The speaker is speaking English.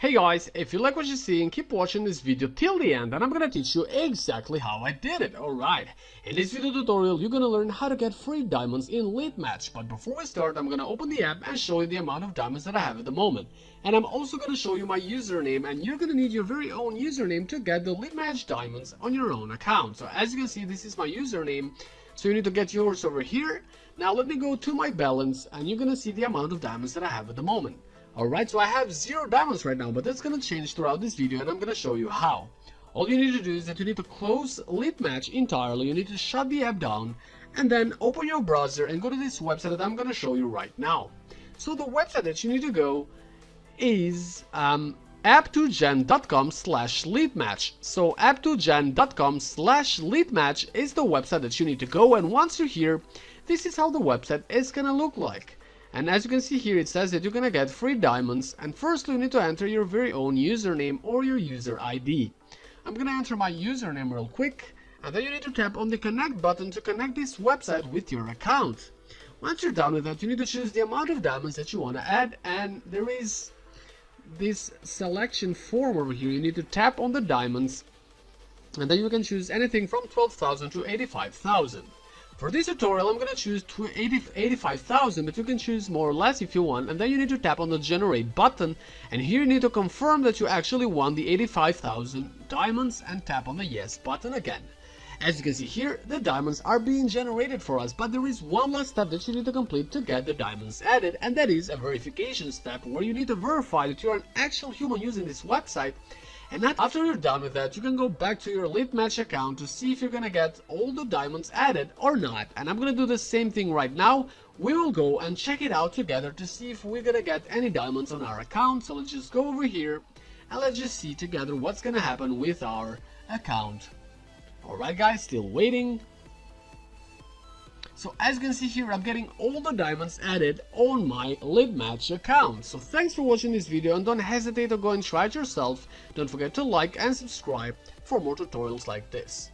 Hey guys, if you like what you're seeing, keep watching this video till the end and I'm gonna teach you exactly how I did it, alright? In this video tutorial, you're gonna learn how to get free diamonds in Litmatch, but before we start, I'm gonna open the app and show you the amount of diamonds that I have at the moment. And I'm also gonna show you my username, and you're gonna need your very own username to get the Litmatch Diamonds on your own account. So as you can see, this is my username, so you need to get yours over here. Now let me go to my balance, and you're gonna see the amount of diamonds that I have at the moment. Alright, so I have 0 diamonds right now, but that's gonna change throughout this video and I'm gonna show you how. All you need to do is that you need to close Litmatch entirely, you need to shut the app down, and then open your browser and go to this website that I'm gonna show you right now. So the website that you need to go is app2gen.com/Litmatch. So app2gen.com/Litmatch is the website that you need to go, and once you're here, this is how the website is gonna look like. And as you can see here, it says that you're gonna get free diamonds, and first you need to enter your very own username or your user ID. I'm gonna enter my username real quick, and then you need to tap on the connect button to connect this website with your account. Once you're done with that, you need to choose the amount of diamonds that you want to add, and there is this selection form over here. You need to tap on the diamonds, and then you can choose anything from 12,000 to 85,000. For this tutorial, I'm going to choose 85,000, but you can choose more or less if you want, and then you need to tap on the generate button, and here you need to confirm that you actually want the 85,000 diamonds and tap on the yes button again. As you can see here, the diamonds are being generated for us, but there is one last step that you need to complete to get the diamonds added, and that is a verification step where you need to verify that you're an actual human using this website. And after you're done with that, you can go back to your Litmatch account to see if you're gonna get all the diamonds added or not. And I'm gonna do the same thing right now. We will go and check it out together to see if we're gonna get any diamonds on our account. So let's just go over here and let's just see together what's gonna happen with our account. Alright guys, still waiting. So as you can see here, I'm getting all the diamonds added on my Litmatch account. So thanks for watching this video, and don't hesitate to go and try it yourself. Don't forget to like and subscribe for more tutorials like this.